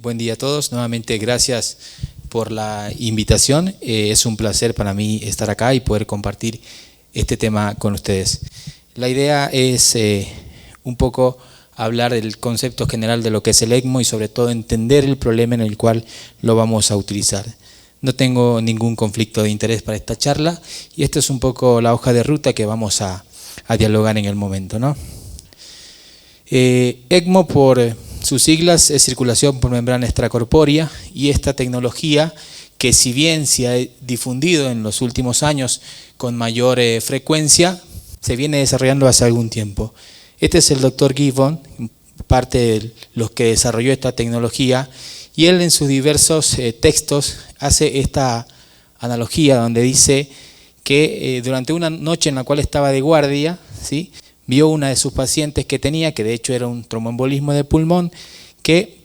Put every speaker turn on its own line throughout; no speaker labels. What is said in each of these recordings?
Buen día a todos, nuevamente gracias por la invitación. Es un placer para mí estar acá y poder compartir este tema con ustedes. La idea es un poco hablar del concepto general de lo que es el ECMO y sobre todo entender el problema en el cual lo vamos a utilizar. No tengo ningún conflicto de interés para esta charla y esta es un poco la hoja de ruta que vamos a dialogar en el momento, ¿no? ECMO por sus siglas es circulación por membrana extracorpórea, y esta tecnología, que si bien se ha difundido en los últimos años con mayor frecuencia, se viene desarrollando hace algún tiempo. Este es el doctor Gibbon, parte de los que desarrolló esta tecnología, y él en sus diversos textos hace esta analogía donde dice que durante una noche en la cual estaba de guardia, ¿sí?, vio una de sus pacientes que tenía, que de hecho era un tromboembolismo de pulmón, que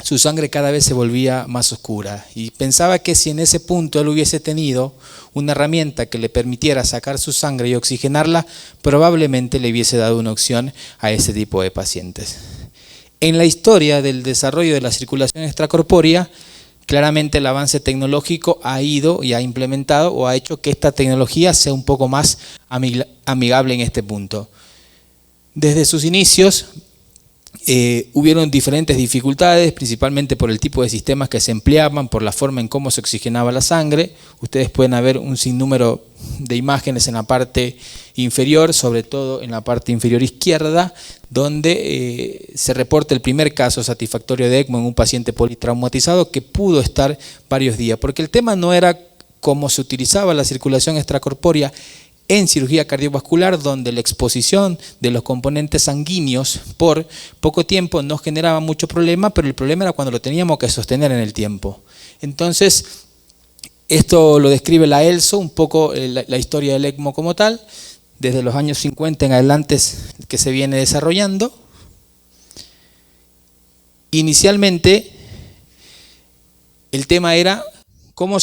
su sangre cada vez se volvía más oscura, y pensaba que si en ese punto él hubiese tenido una herramienta que le permitiera sacar su sangre y oxigenarla, probablemente le hubiese dado una opción a ese tipo de pacientes. En la historia del desarrollo de la circulación extracorpórea, claramente el avance tecnológico ha ido y ha implementado o ha hecho que esta tecnología sea un poco más amigable en este punto. Desde sus inicios hubieron diferentes dificultades, principalmente por el tipo de sistemas que se empleaban, por la forma en cómo se oxigenaba la sangre. Ustedes pueden ver un sinnúmero de imágenes en la parte inferior, sobre todo en la parte inferior izquierda, donde se reporta el primer caso satisfactorio de ECMO en un paciente politraumatizado que pudo estar varios días, porque el tema no era cómo se utilizaba la circulación extracorpórea en cirugía cardiovascular, donde la exposición de los componentes sanguíneos por poco tiempo no generaba mucho problema, pero el problema era cuando lo teníamos que sostener en el tiempo. Entonces, esto lo describe la ELSO, un poco la historia del ECMO como tal, desde los años 50 en adelante que se viene desarrollando. Inicialmente, el tema era cómo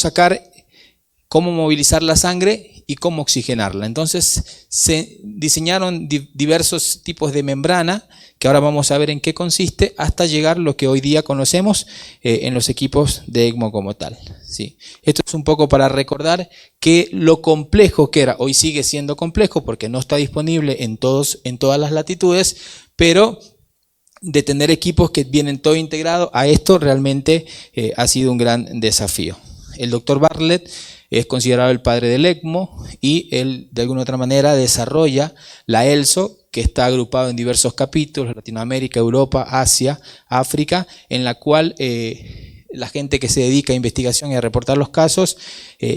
movilizar la sangre y cómo oxigenarla. Entonces se diseñaron diversos tipos de membrana, que ahora vamos a ver en qué consiste, hasta llegar a lo que hoy día conocemos en los equipos de ECMO como tal. ¿Sí? Esto es un poco para recordar que lo complejo que era, hoy sigue siendo complejo porque no está disponible en todas las latitudes, pero de tener equipos que vienen todo integrado a esto realmente ha sido un gran desafío. El doctor Bartlett es considerado el padre del ECMO y él de alguna otra manera desarrolla la ELSO, que está agrupado en diversos capítulos: Latinoamérica, Europa, Asia, África, en la cual la gente que se dedica a investigación y a reportar los casos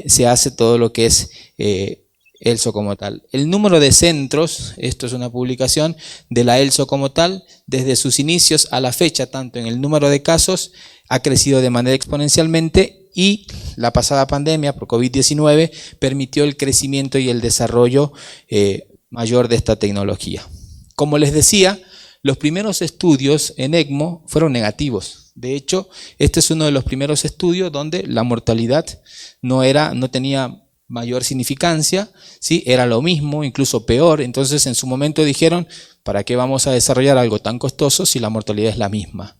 se hace todo lo que es ELSO como tal. El número de centros, esto es una publicación de la ELSO como tal, desde sus inicios a la fecha, tanto en el número de casos, ha crecido de manera exponencialmente, y la pasada pandemia por COVID-19 permitió el crecimiento y el desarrollo mayor de esta tecnología. Como les decía, los primeros estudios en ECMO fueron negativos. De hecho, este es uno de los primeros estudios donde la mortalidad no tenía mayor significancia, ¿sí? Era lo mismo, incluso peor. Entonces en su momento dijeron, ¿para qué vamos a desarrollar algo tan costoso si la mortalidad es la misma?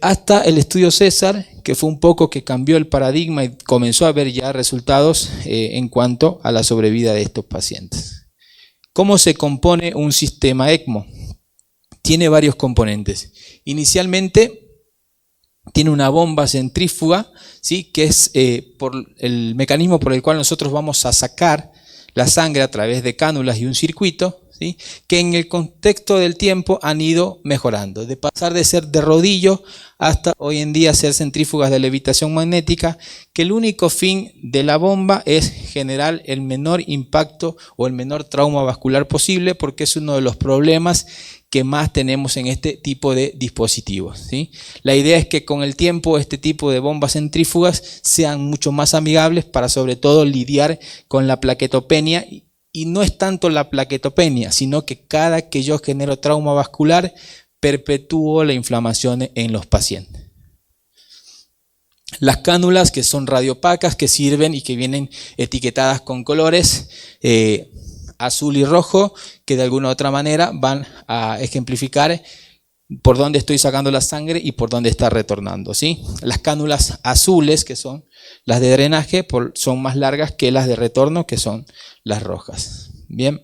Hasta el estudio César, que fue un poco que cambió el paradigma y comenzó a haber ya resultados en cuanto a la sobrevida de estos pacientes. ¿Cómo se compone un sistema ECMO? Tiene varios componentes. Inicialmente tiene una bomba centrífuga, ¿sí?, que es por el mecanismo por el cual nosotros vamos a sacar la sangre a través de cánulas y un circuito, ¿sí?, que en el contexto del tiempo han ido mejorando, de pasar de ser de rodillo hasta hoy en día ser centrífugas de levitación magnética, que el único fin de la bomba es generar el menor impacto o el menor trauma vascular posible, porque es uno de los problemas que más tenemos en este tipo de dispositivos, ¿sí? La idea es que con el tiempo este tipo de bombas centrífugas sean mucho más amigables para sobre todo lidiar con la plaquetopenia. Y no es tanto la plaquetopenia, sino que cada que yo genero trauma vascular, perpetúo la inflamación en los pacientes. Las cánulas, que son radiopacas, que sirven y que vienen etiquetadas con colores azul y rojo, que de alguna u otra manera van a ejemplificar por dónde estoy sacando la sangre y por dónde está retornando, ¿sí? Las cánulas azules, que son las de drenaje, son más largas que las de retorno, que son las rojas. Bien.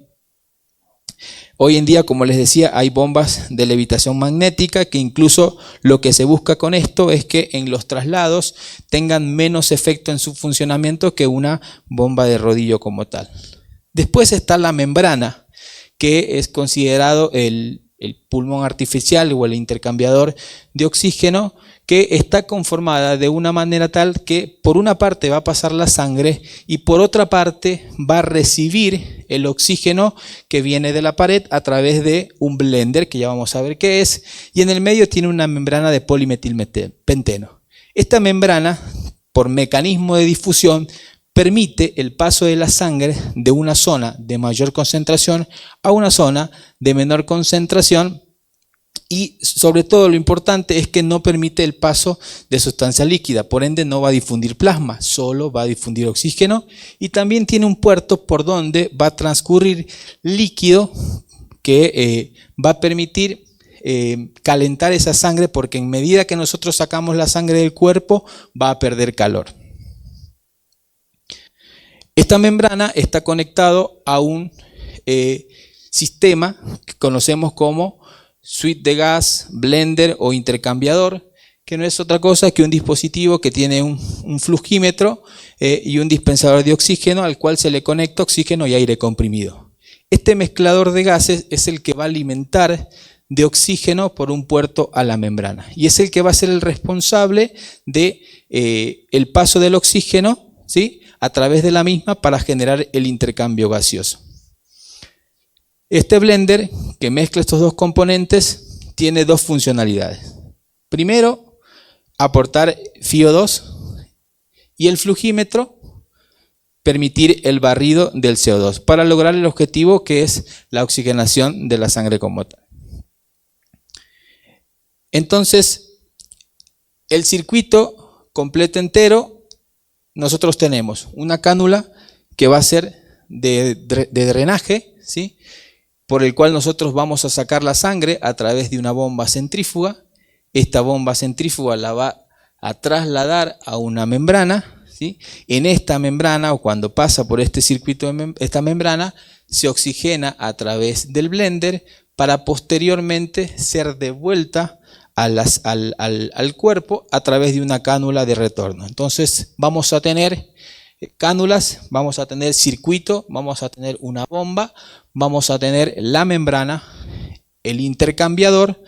Hoy en día, como les decía, hay bombas de levitación magnética, que incluso lo que se busca con esto es que en los traslados tengan menos efecto en su funcionamiento que una bomba de rodillo como tal. Después está la membrana, que es considerado el pulmón artificial o el intercambiador de oxígeno, que está conformada de una manera tal que por una parte va a pasar la sangre y por otra parte va a recibir el oxígeno que viene de la pared a través de un blender, que ya vamos a ver qué es, y en el medio tiene una membrana de polimetilpenteno. Esta membrana, por mecanismo de difusión, permite el paso de la sangre de una zona de mayor concentración a una zona de menor concentración, y sobre todo lo importante es que no permite el paso de sustancia líquida, por ende no va a difundir plasma, solo va a difundir oxígeno, y también tiene un puerto por donde va a transcurrir líquido que va a permitir calentar esa sangre, porque en medida que nosotros sacamos la sangre del cuerpo va a perder calor. Esta membrana está conectado a un sistema que conocemos como suite de gas, blender o intercambiador, que no es otra cosa que un dispositivo que tiene un flujímetro y un dispensador de oxígeno al cual se le conecta oxígeno y aire comprimido. Este mezclador de gases es el que va a alimentar de oxígeno por un puerto a la membrana y es el que va a ser el responsable de el paso del oxígeno, ¿sí?, a través de la misma para generar el intercambio gaseoso. Este blender que mezcla estos dos componentes tiene dos funcionalidades. Primero, aportar FiO2 y el flujímetro permitir el barrido del CO2 para lograr el objetivo, que es la oxigenación de la sangre como tal. Entonces, el circuito completo entero, nosotros tenemos una cánula que va a ser de drenaje, ¿sí?, por el cual nosotros vamos a sacar la sangre a través de una bomba centrífuga. Esta bomba centrífuga la va a trasladar a una membrana, ¿sí? En esta membrana, o cuando pasa por este circuito, esta membrana se oxigena a través del blender para posteriormente ser devuelta al cuerpo a través de una cánula de retorno. Entonces vamos a tener cánulas, vamos a tener circuito, vamos a tener una bomba, vamos a tener la membrana, el intercambiador,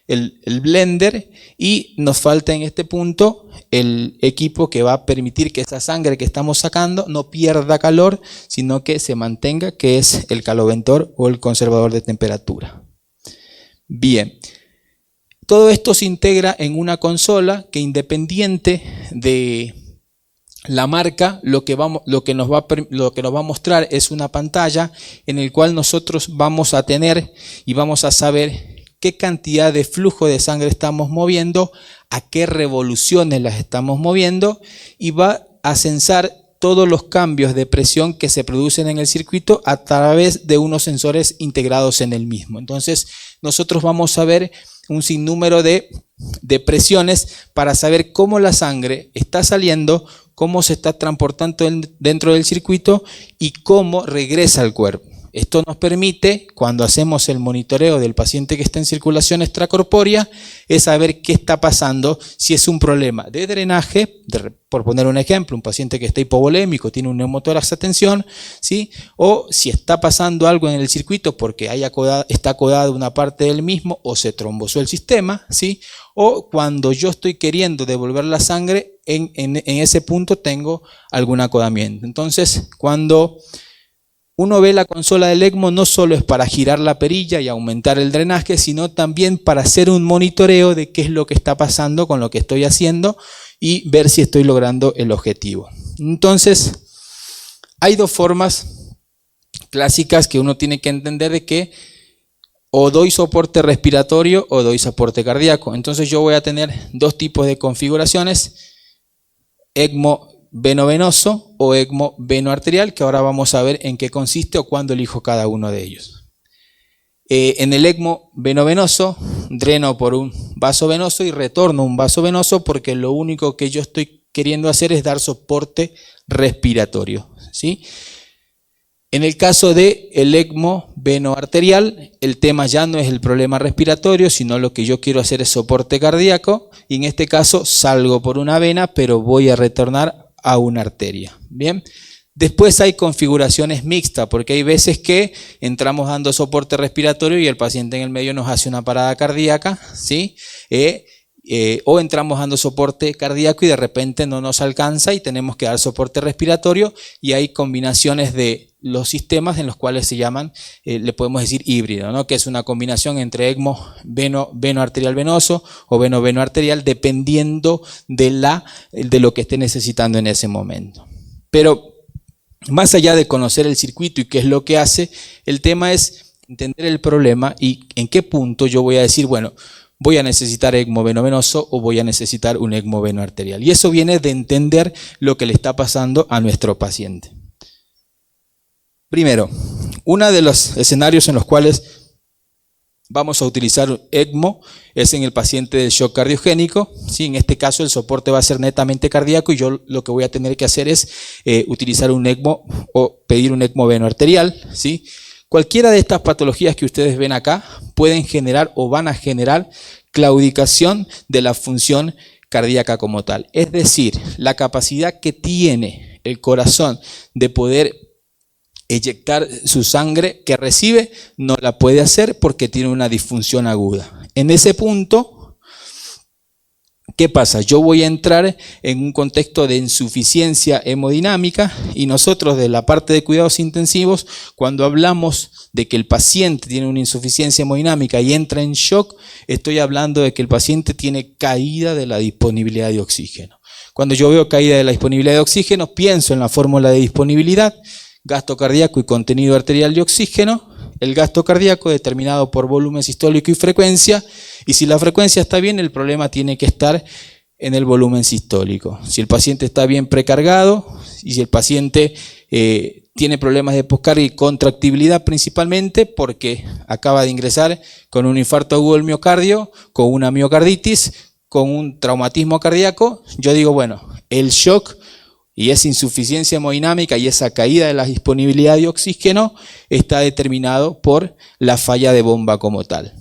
el blender, y nos falta en este punto el equipo que va a permitir que esa sangre que estamos sacando no pierda calor, sino que se mantenga, que es el caloventor o el conservador de temperatura. Bien, todo esto se integra en una consola que, independiente de la marca, lo que nos va a mostrar es una pantalla en el cual nosotros vamos a tener y vamos a saber qué cantidad de flujo de sangre estamos moviendo, a qué revoluciones las estamos moviendo, y va a censar todos los cambios de presión que se producen en el circuito a través de unos sensores integrados en el mismo. Entonces nosotros vamos a ver un sinnúmero de presiones para saber cómo la sangre está saliendo, cómo se está transportando dentro del circuito y cómo regresa al cuerpo. Esto nos permite, cuando hacemos el monitoreo del paciente que está en circulación extracorpórea, es saber qué está pasando, si es un problema de drenaje, por poner un ejemplo, un paciente que está hipovolémico, tiene un neumotórax a tensión, ¿sí?, o si está pasando algo en el circuito porque está acodada una parte del mismo o se trombosó el sistema, ¿sí?, o cuando yo estoy queriendo devolver la sangre, en ese punto tengo algún acodamiento. Entonces, cuando uno ve la consola del ECMO, no solo es para girar la perilla y aumentar el drenaje, sino también para hacer un monitoreo de qué es lo que está pasando con lo que estoy haciendo y ver si estoy logrando el objetivo. Entonces, hay dos formas clásicas que uno tiene que entender, de que o doy soporte respiratorio o doy soporte cardíaco. Entonces yo voy a tener dos tipos de configuraciones: ECMO venovenoso o ECMO venoarterial, que ahora vamos a ver en qué consiste o cuándo elijo cada uno de ellos. En el ECMO venovenoso, dreno por un vaso venoso y retorno un vaso venoso porque lo único que yo estoy queriendo hacer es dar soporte respiratorio, ¿sí? En el caso del ECMO venoarterial, el tema ya no es el problema respiratorio, sino lo que yo quiero hacer es soporte cardíaco, y en este caso salgo por una vena, pero voy a retornar a una arteria. Bien. Después hay configuraciones mixtas, porque hay veces que entramos dando soporte respiratorio y el paciente en el medio nos hace una parada cardíaca, ¿sí? O entramos dando soporte cardíaco y de repente no nos alcanza y tenemos que dar soporte respiratorio, y hay combinaciones de los sistemas en los cuales se llaman, le podemos decir híbrido, ¿no? Que es una combinación entre ECMO venoarterial venoso o venoarterial, dependiendo de lo que esté necesitando en ese momento. Pero más allá de conocer el circuito y qué es lo que hace, el tema es entender el problema y en qué punto yo voy a decir, bueno, voy a necesitar ECMO venovenoso o voy a necesitar un ECMO venoarterial. Y eso viene de entender lo que le está pasando a nuestro paciente. Primero, uno de los escenarios en los cuales vamos a utilizar ECMO es en el paciente del shock cardiogénico, ¿sí? En este caso el soporte va a ser netamente cardíaco y yo lo que voy a tener que hacer es utilizar un ECMO o pedir un ECMO venoarterial, ¿sí? Cualquiera de estas patologías que ustedes ven acá pueden generar o van a generar claudicación de la función cardíaca como tal. Es decir, la capacidad que tiene el corazón de poder eyectar su sangre que recibe, no la puede hacer porque tiene una disfunción aguda. En ese punto, ¿qué pasa? Yo voy a entrar en un contexto de insuficiencia hemodinámica, y nosotros de la parte de cuidados intensivos, cuando hablamos de que el paciente tiene una insuficiencia hemodinámica y entra en shock, estoy hablando de que el paciente tiene caída de la disponibilidad de oxígeno. Cuando yo veo caída de la disponibilidad de oxígeno, pienso en la fórmula de disponibilidad: gasto cardíaco y contenido arterial de oxígeno. El gasto cardíaco determinado por volumen sistólico y frecuencia, y si la frecuencia está bien, el problema tiene que estar en el volumen sistólico. Si el paciente está bien precargado y si el paciente tiene problemas de poscarga y contractibilidad, principalmente porque acaba de ingresar con un infarto agudo del miocardio, con una miocarditis, con un traumatismo cardíaco, yo digo, bueno, el shock y esa insuficiencia hemodinámica y esa caída de la disponibilidad de oxígeno está determinado por la falla de bomba como tal.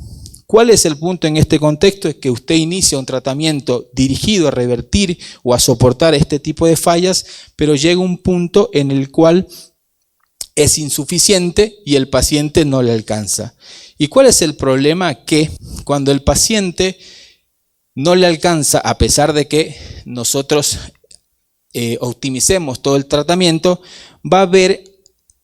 ¿Cuál es el punto en este contexto? Es que usted inicia un tratamiento dirigido a revertir o a soportar este tipo de fallas, pero llega un punto en el cual es insuficiente y el paciente no le alcanza. ¿Y cuál es el problema? Que cuando el paciente no le alcanza, a pesar de que nosotros optimicemos todo el tratamiento, va a haber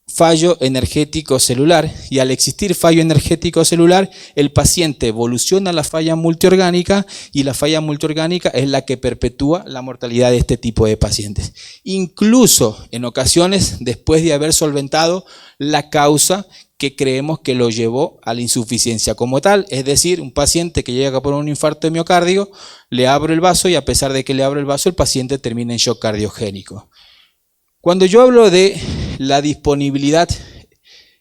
fallo energético celular, y al existir fallo energético celular, el paciente evoluciona a la falla multiorgánica, y la falla multiorgánica es la que perpetúa la mortalidad de este tipo de pacientes. Incluso en ocasiones después de haber solventado la causa que creemos que lo llevó a la insuficiencia como tal, es decir, un paciente que llega por un infarto de miocardio, le abro el vaso y a pesar de que le abro el vaso, el paciente termina en shock cardiogénico. Cuando yo hablo de la disponibilidad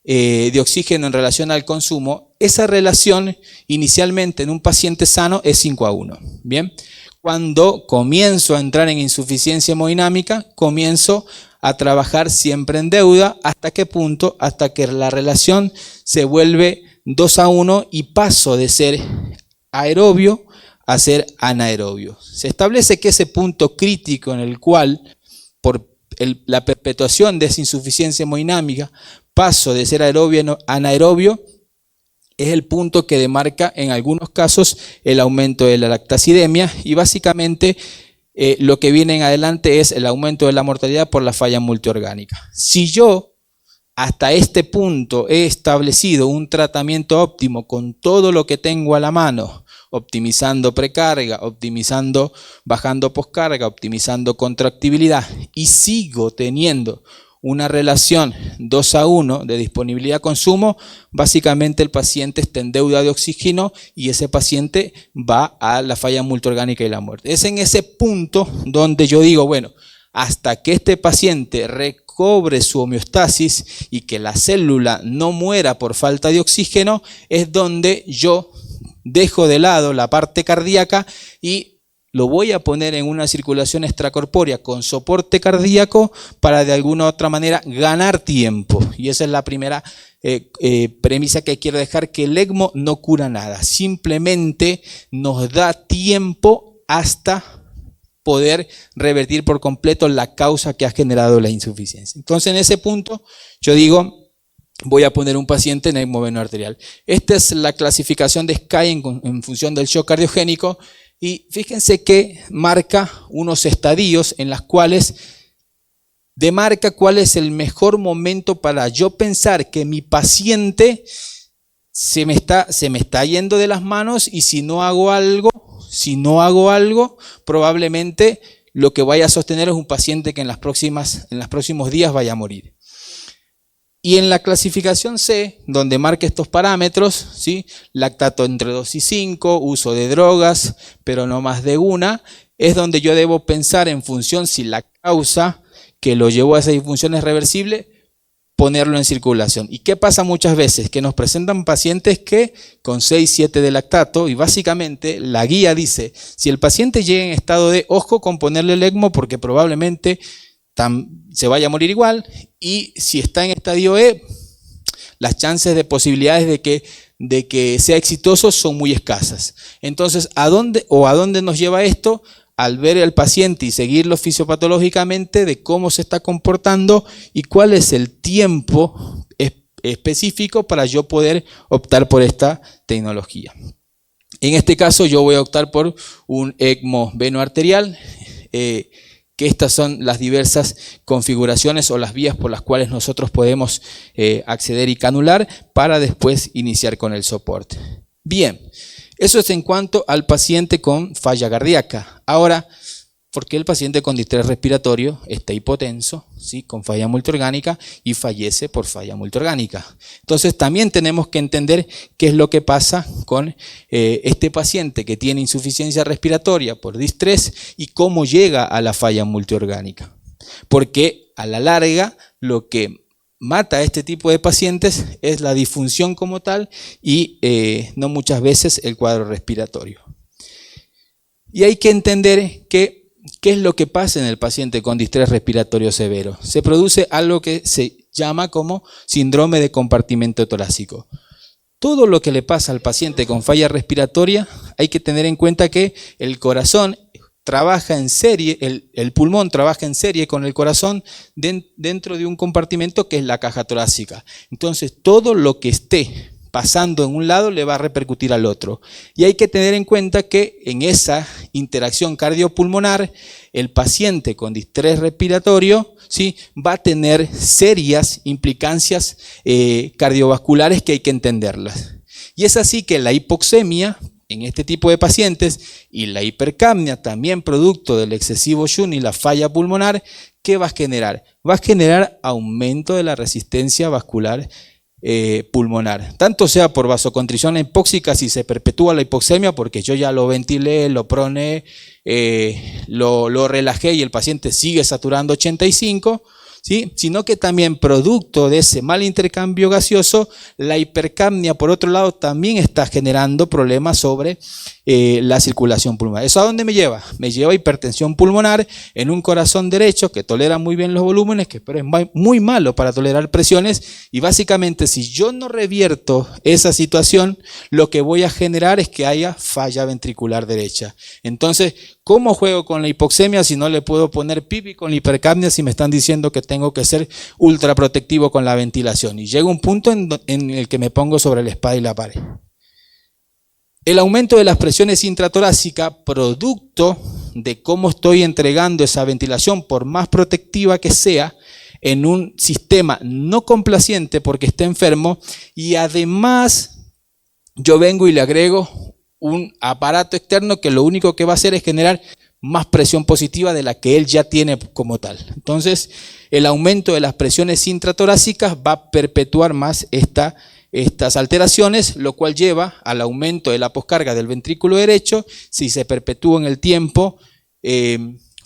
de oxígeno en relación al consumo, esa relación inicialmente en un paciente sano es 5:1. Bien, cuando comienzo a entrar en insuficiencia hemodinámica, comienzo a trabajar siempre en deuda. ¿Hasta qué punto? Hasta que la relación se vuelve 2:1 y paso de ser aerobio a ser anaerobio. Se establece que ese punto crítico en el cual, por la perpetuación de esa insuficiencia hemodinámica, paso de ser aerobio a anaerobio, es el punto que demarca en algunos casos el aumento de la lactacidemia, y básicamente lo que viene en adelante es el aumento de la mortalidad por la falla multiorgánica. Si yo hasta este punto he establecido un tratamiento óptimo con todo lo que tengo a la mano, optimizando precarga, optimizando bajando poscarga, optimizando contractibilidad, y sigo teniendo una relación 2:1 de disponibilidad-consumo, básicamente el paciente está en deuda de oxígeno y ese paciente va a la falla multiorgánica y la muerte. Es en ese punto donde yo digo, bueno, hasta que este paciente recobre su homeostasis y que la célula no muera por falta de oxígeno, es donde yo dejo de lado la parte cardíaca y lo voy a poner en una circulación extracorpórea con soporte cardíaco para de alguna u otra manera ganar tiempo. Y esa es la primera premisa que quiero dejar, que el ECMO no cura nada, simplemente nos da tiempo hasta poder revertir por completo la causa que ha generado la insuficiencia. Entonces, en ese punto, yo digo, voy a poner un paciente en ECMO venoarterial. Esta es la clasificación de SCAI en función del shock cardiogénico. Y fíjense que marca unos estadios en los cuales demarca cuál es el mejor momento para yo pensar que mi paciente se me está yendo de las manos, y si no hago algo, probablemente lo que vaya a sostener es un paciente que en los próximos días vaya a morir. Y en la clasificación C, donde marca estos parámetros, ¿sí? Lactato entre 2 y 5, uso de drogas, pero no más de una, es donde yo debo pensar en función si la causa que lo llevó a esa disfunción es reversible, ponerlo en circulación. ¿Y qué pasa muchas veces? Que nos presentan pacientes que con 6, 7 de lactato, y básicamente la guía dice, si el paciente llega en estado de ojo con ponerle el ECMO porque probablemente se vaya a morir igual, y si está en estadio E, las chances de posibilidades de que sea exitoso son muy escasas. Entonces, ¿a dónde nos lleva esto? Al ver al paciente y seguirlo fisiopatológicamente de cómo se está comportando y cuál es el tiempo específico para yo poder optar por esta tecnología. En este caso yo voy a optar por un ECMO venoarterial, que estas son las diversas configuraciones o las vías por las cuales nosotros podemos acceder y canular para después iniciar con el soporte. Bien, eso es en cuanto al paciente con falla cardíaca. Ahora, ¿por qué el paciente con distrés respiratorio está hipotenso, ¿sí? Con falla multiorgánica y fallece por falla multiorgánica? Entonces también tenemos que entender qué es lo que pasa con este paciente que tiene insuficiencia respiratoria por distrés y cómo llega a la falla multiorgánica. Porque a la larga lo que mata a este tipo de pacientes es la disfunción como tal y no muchas veces el cuadro respiratorio. Y hay que entender que ¿qué es lo que pasa en el paciente con distrés respiratorio severo? Se produce algo que se llama como síndrome de compartimento torácico. Todo lo que le pasa al paciente con falla respiratoria, hay que tener en cuenta que el corazón trabaja en serie, el pulmón trabaja en serie con el corazón dentro de un compartimento que es la caja torácica. Entonces, todo lo que esté pasando en un lado le va a repercutir al otro. Y hay que tener en cuenta que en esa interacción cardiopulmonar, el paciente con distrés respiratorio, ¿sí?, va a tener serias implicancias cardiovasculares que hay que entenderlas. Y es así que la hipoxemia en este tipo de pacientes y la hipercapnia, también producto del excesivo shunt y la falla pulmonar, ¿qué va a generar? Va a generar aumento de la resistencia vascular pulmonar, tanto sea por vasoconstricción hipóxica si se perpetúa la hipoxemia, porque yo ya lo ventilé, lo proné, lo relajé y el paciente sigue saturando 85, ¿sí?, sino que también producto de ese mal intercambio gaseoso, la hipercapnia por otro lado también está generando problemas sobre la circulación pulmonar. ¿Eso a dónde me lleva? Me lleva a hipertensión pulmonar en un corazón derecho que tolera muy bien los volúmenes, pero es muy malo para tolerar presiones, y básicamente si yo no revierto esa situación, lo que voy a generar es que haya falla ventricular derecha. Entonces, ¿cómo juego con la hipoxemia si no le puedo poner pipi con la hipercapnia si me están diciendo que tengo que ser ultra protectivo con la ventilación? Y llega un punto en el que me pongo sobre la espada y la pared. El aumento de las presiones intratorácicas, producto de cómo estoy entregando esa ventilación, por más protectiva que sea, en un sistema no complaciente porque está enfermo, y además yo vengo y le agrego un aparato externo que lo único que va a hacer es generar más presión positiva de la que él ya tiene como tal. Entonces, el aumento de las presiones intratorácicas va a perpetuar más estas alteraciones, lo cual lleva al aumento de la poscarga del ventrículo derecho. Si se perpetúa en el tiempo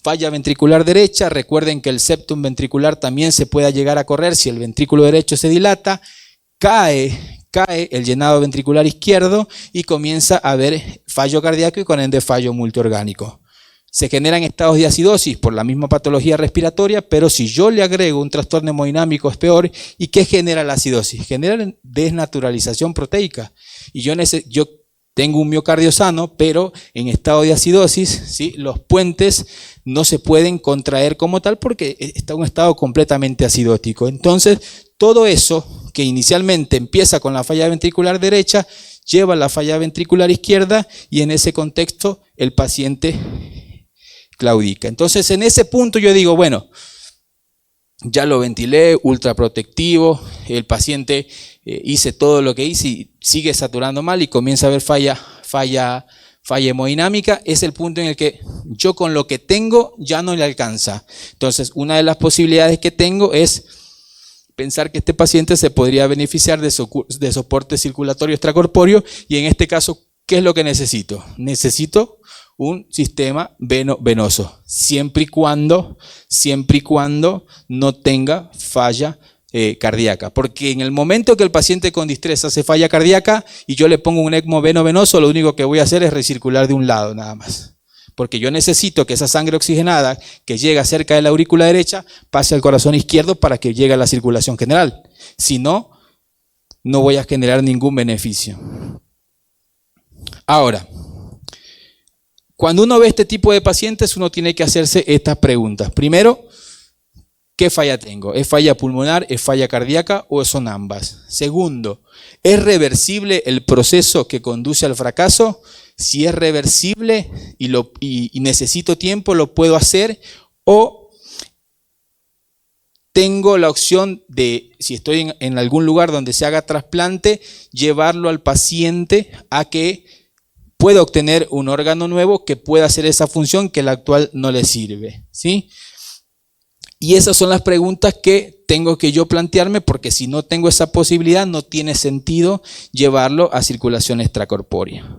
Falla ventricular derecha, recuerden que el septum ventricular también se puede llegar a correr si el ventrículo derecho se dilata, cae el llenado ventricular izquierdo y comienza a haber fallo cardíaco y con ende fallo multiorgánico. Se generan estados de acidosis por la misma patología respiratoria, pero si yo le agrego un trastorno hemodinámico es peor. ¿Y qué genera la acidosis? Genera desnaturalización proteica. Y yo tengo un miocardio sano, pero en estado de acidosis, ¿sí? Los puentes no se pueden contraer como tal porque está en un estado completamente acidótico. Entonces, todo eso que inicialmente empieza con la falla ventricular derecha, lleva a la falla ventricular izquierda y en ese contexto el paciente claudica. Entonces, en ese punto yo digo, bueno, ya lo ventilé, ultraprotectivo, el paciente hice todo lo que hice y sigue saturando mal y comienza a haber falla hemodinámica. Es el punto en el que yo con lo que tengo ya no le alcanza. Entonces, una de las posibilidades que tengo es pensar que este paciente se podría beneficiar de soporte circulatorio extracorpóreo y en este caso, ¿qué es lo que necesito? Necesito un sistema venoso, siempre y cuando no tenga falla cardíaca. Porque en el momento que el paciente con distrés hace falla cardíaca y yo le pongo un ECMO venoso, lo único que voy a hacer es recircular de un lado nada más. Porque yo necesito que esa sangre oxigenada que llega cerca de la aurícula derecha pase al corazón izquierdo para que llegue a la circulación general. Si no, no voy a generar ningún beneficio. Ahora, cuando uno ve este tipo de pacientes, uno tiene que hacerse estas preguntas. Primero, ¿qué falla tengo? ¿Es falla pulmonar, es falla cardíaca o son ambas? Segundo, ¿es reversible el proceso que conduce al fracaso? Si es reversible y necesito tiempo, ¿lo puedo hacer? ¿O tengo la opción de, si estoy en algún lugar donde se haga trasplante, llevarlo al paciente a que pueda obtener un órgano nuevo que pueda hacer esa función que el actual no le sirve? ¿Sí? Y esas son las preguntas que tengo que yo plantearme, porque si no tengo esa posibilidad, no tiene sentido llevarlo a circulación extracorpórea.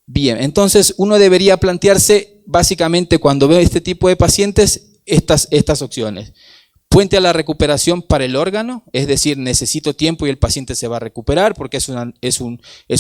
Bien, entonces uno debería plantearse básicamente cuando ve este tipo de pacientes estas opciones. Puente a la recuperación para el órgano, es decir, necesito tiempo y el paciente se va a recuperar porque es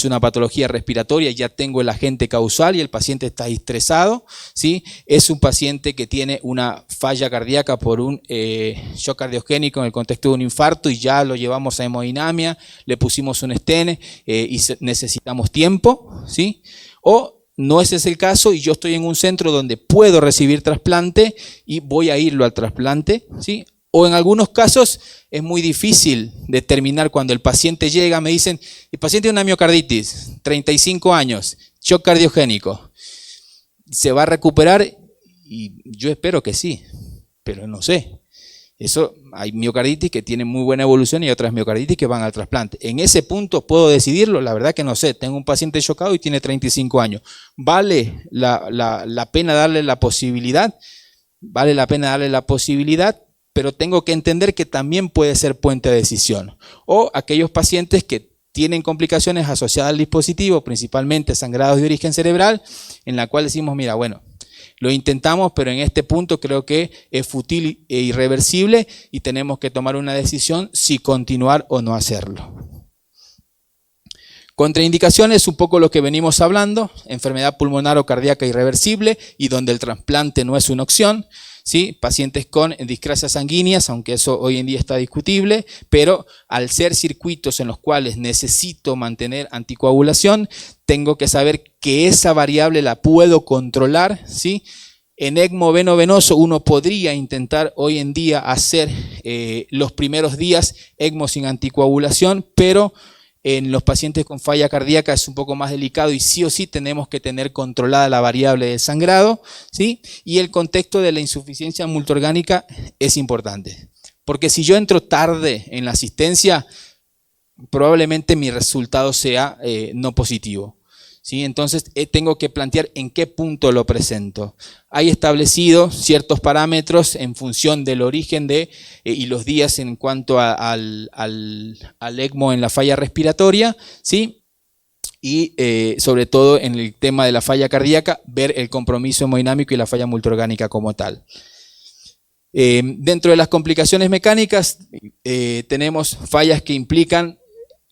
una patología respiratoria, ya tengo el agente causal y el paciente está estresado, ¿sí? Es un paciente que tiene una falla cardíaca por un shock cardiogénico en el contexto de un infarto y ya lo llevamos a hemodinamia, le pusimos un stent y necesitamos tiempo, ¿sí? O no ese es el caso y yo estoy en un centro donde puedo recibir trasplante y voy a irlo al trasplante, ¿sí? O en algunos casos es muy difícil determinar cuando el paciente llega, me dicen, el paciente tiene una miocarditis, 35 años, shock cardiogénico, ¿se va a recuperar? Y yo espero que sí, pero no sé. Eso, hay miocarditis que tienen muy buena evolución y otras miocarditis que van al trasplante. En ese punto puedo decidirlo, la verdad que no sé. Tengo un paciente chocado y tiene 35 años. ¿Vale la pena darle la posibilidad? Vale la pena darle la posibilidad, pero tengo que entender que también puede ser puente de decisión. O aquellos pacientes que tienen complicaciones asociadas al dispositivo, principalmente sangrados de origen cerebral, en la cual decimos, mira, bueno, lo intentamos, pero en este punto creo que es fútil e irreversible y tenemos que tomar una decisión si continuar o no hacerlo. Contraindicaciones, un poco lo que venimos hablando, enfermedad pulmonar o cardíaca irreversible y donde el trasplante no es una opción. ¿Sí? Pacientes con discrasias sanguíneas, aunque eso hoy en día está discutible, pero al ser circuitos en los cuales necesito mantener anticoagulación, tengo que saber que esa variable la puedo controlar, ¿sí? En ECMO venoso uno podría intentar hoy en día hacer los primeros días ECMO sin anticoagulación, pero en los pacientes con falla cardíaca es un poco más delicado y sí o sí tenemos que tener controlada la variable del sangrado, ¿sí? Y el contexto de la insuficiencia multiorgánica es importante, porque si yo entro tarde en la asistencia, probablemente mi resultado sea no positivo, ¿sí? Entonces tengo que plantear en qué punto lo presento. Hay establecido ciertos parámetros en función del origen y los días en cuanto al ECMO en la falla respiratoria, ¿sí? y sobre todo en el tema de la falla cardíaca, ver el compromiso hemodinámico y la falla multiorgánica como tal. Dentro de las complicaciones mecánicas tenemos fallas que implican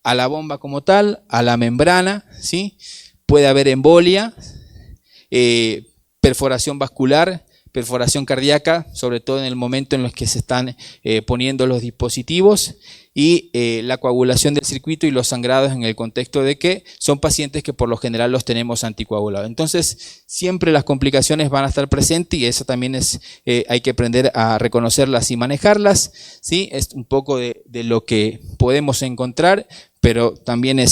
a la bomba como tal, a la membrana, ¿sí? Puede haber embolia, perforación vascular, perforación cardíaca, sobre todo en el momento en los que se están poniendo los dispositivos, y la coagulación del circuito y los sangrados en el contexto de que son pacientes que por lo general los tenemos anticoagulados. Entonces, siempre las complicaciones van a estar presentes y eso también es, hay que aprender a reconocerlas y manejarlas, ¿sí? Es un poco de lo que podemos encontrar, pero también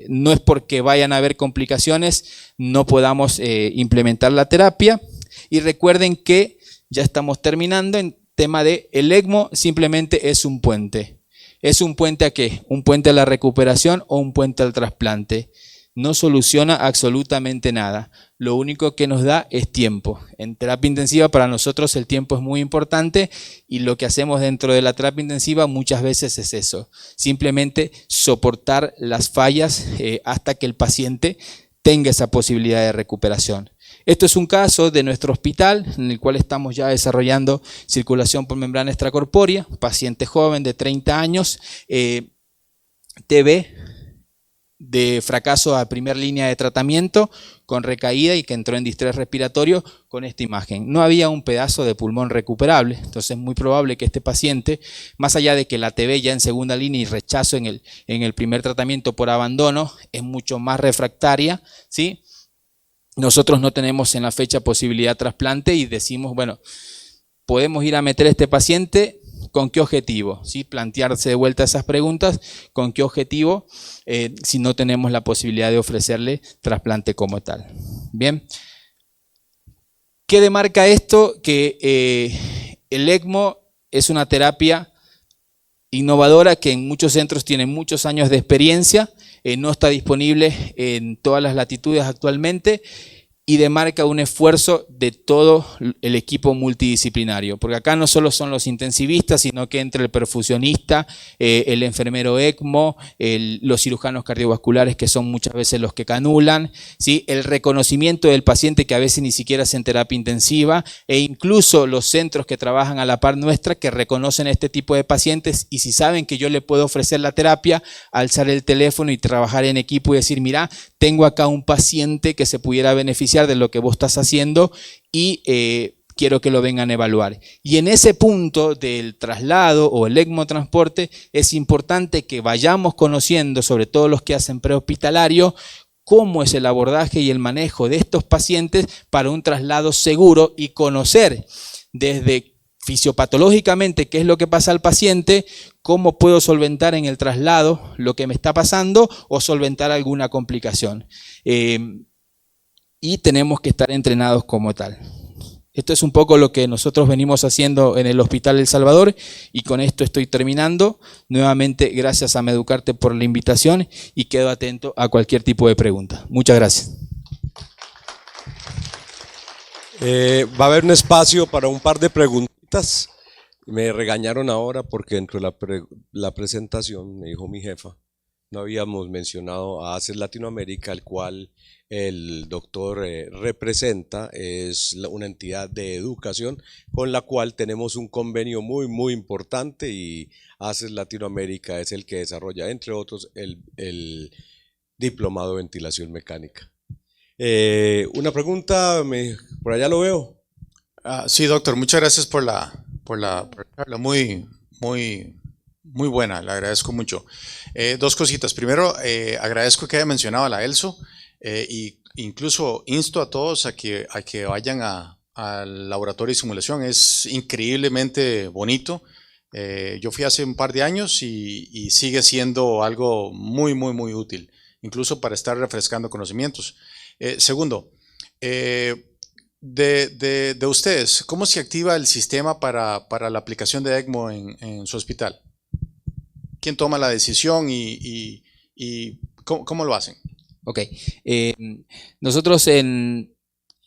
no es porque vayan a haber complicaciones, no podamos implementar la terapia. Y recuerden que ya estamos terminando en tema de el ECMO simplemente es un puente. ¿Es un puente a qué? ¿Un puente a la recuperación o un puente al trasplante? No soluciona absolutamente nada. Lo único que nos da es tiempo. En terapia intensiva para nosotros el tiempo es muy importante y lo que hacemos dentro de la terapia intensiva muchas veces es eso. Simplemente soportar las fallas hasta que el paciente tenga esa posibilidad de recuperación. Esto es un caso de nuestro hospital en el cual estamos ya desarrollando circulación por membrana extracorpórea, paciente joven de 30 años, TB de fracaso a primera línea de tratamiento con recaída y que entró en distrés respiratorio con esta imagen. No había un pedazo de pulmón recuperable, entonces es muy probable que este paciente, más allá de que la TB ya en segunda línea y rechazo en el primer tratamiento por abandono, es mucho más refractaria, ¿sí? Nosotros no tenemos en la fecha posibilidad de trasplante y decimos, bueno, podemos ir a meter a este paciente, ¿con qué objetivo? ¿Sí? Plantearse de vuelta esas preguntas, ¿con qué objetivo? Si no tenemos la posibilidad de ofrecerle trasplante como tal. Bien. ¿Qué demarca esto? Que el ECMO es una terapia innovadora que en muchos centros tiene muchos años de experiencia, no está disponible en todas las latitudes actualmente y demarca un esfuerzo de todo el equipo multidisciplinario, porque acá no solo son los intensivistas, sino que entre el perfusionista, el enfermero ECMO, los cirujanos cardiovasculares que son muchas veces los que canulan, ¿sí? El reconocimiento del paciente que a veces ni siquiera es en terapia intensiva e incluso los centros que trabajan a la par nuestra que reconocen este tipo de pacientes y si saben que yo le puedo ofrecer la terapia, alzar el teléfono y trabajar en equipo y decir, mira, tengo acá un paciente que se pudiera beneficiar de lo que vos estás haciendo y quiero que lo vengan a evaluar. Y en ese punto del traslado o el ECMO transporte es importante que vayamos conociendo, sobre todo los que hacen prehospitalario, cómo es el abordaje y el manejo de estos pacientes para un traslado seguro y conocer desde fisiopatológicamente qué es lo que pasa al paciente, cómo puedo solventar en el traslado lo que me está pasando o solventar alguna complicación. Y tenemos que estar entrenados como tal. Esto es un poco lo que nosotros venimos haciendo en el Hospital El Salvador y con esto estoy terminando. Nuevamente, gracias a Meducarte por la invitación y quedo atento a cualquier tipo de pregunta. Muchas gracias.
Va a haber un espacio para un par de preguntas. Me regañaron ahora porque dentro de la presentación, me dijo mi jefa, no habíamos mencionado a ACES Latinoamérica, el cual el doctor representa, es una entidad de educación con la cual tenemos un convenio muy importante y ACES Latinoamérica es el que desarrolla, entre otros, el diplomado de ventilación mecánica. Una pregunta, por allá lo veo.
Sí, doctor, muchas gracias por la charla, muy buena, le agradezco mucho. Dos cositas. Primero, agradezco que haya mencionado a la ELSO y incluso insto a todos a que vayan al laboratorio de simulación. Es increíblemente bonito. Yo fui hace un par de años y sigue siendo algo muy útil, incluso para estar refrescando conocimientos. Segundo, de ustedes, ¿cómo se activa el sistema para la aplicación de ECMO en su hospital? ¿Quién toma la decisión y cómo lo hacen?
Ok. Nosotros en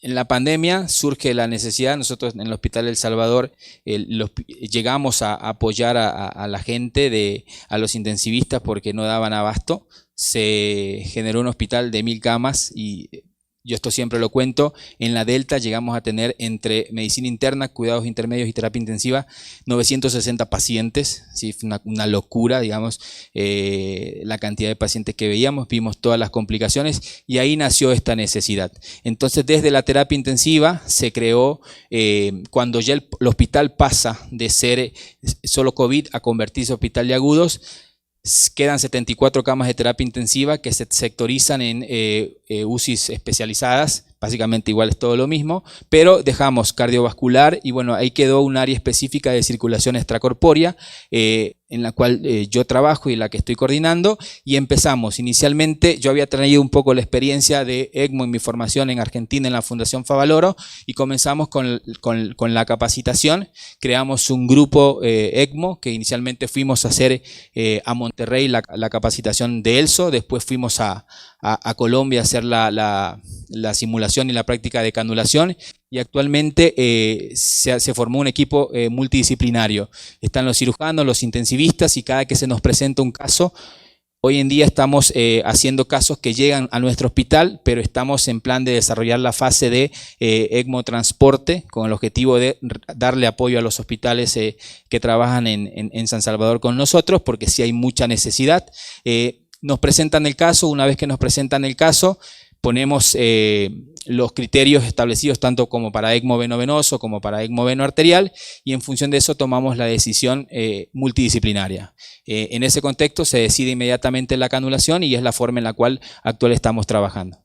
En la pandemia surge la necesidad, nosotros en el Hospital El Salvador llegamos a apoyar a la gente, a los intensivistas porque no daban abasto. Se generó un hospital de 1000 camas y yo esto siempre lo cuento, en la Delta llegamos a tener entre medicina interna, cuidados intermedios y terapia intensiva 960 pacientes, ¿sí? Fue una locura, digamos, la cantidad de pacientes que veíamos, vimos todas las complicaciones y ahí nació esta necesidad. Entonces desde la terapia intensiva se creó, cuando ya el hospital pasa de ser solo COVID a convertirse en hospital de agudos, quedan 74 camas de terapia intensiva que se sectorizan en UCIs especializadas, básicamente igual es todo lo mismo, pero dejamos cardiovascular y bueno, ahí quedó un área específica de circulación extracorpórea en la cual yo trabajo y la que estoy coordinando, y empezamos. Inicialmente yo había traído un poco la experiencia de ECMO en mi formación en Argentina en la Fundación Favaloro y comenzamos con la capacitación. Creamos un grupo ECMO que inicialmente fuimos a hacer a Monterrey la capacitación de ELSO, después fuimos a Colombia a hacer la simulación y la práctica de canulación, y actualmente se formó un equipo multidisciplinario. Están los cirujanos, los intensivistas, y cada que se nos presenta un caso, hoy en día estamos haciendo casos que llegan a nuestro hospital, pero estamos en plan de desarrollar la fase de ECMO transporte con el objetivo de darle apoyo a los hospitales que trabajan en San Salvador con nosotros, porque sí hay mucha necesidad. Nos presentan el caso, una vez que nos presentan el caso, ponemos los criterios establecidos tanto como para ECMO veno-venoso como para ECMO veno-arterial, y en función de eso tomamos la decisión multidisciplinaria. En ese contexto se decide inmediatamente la canulación y es la forma en la cual actual estamos trabajando.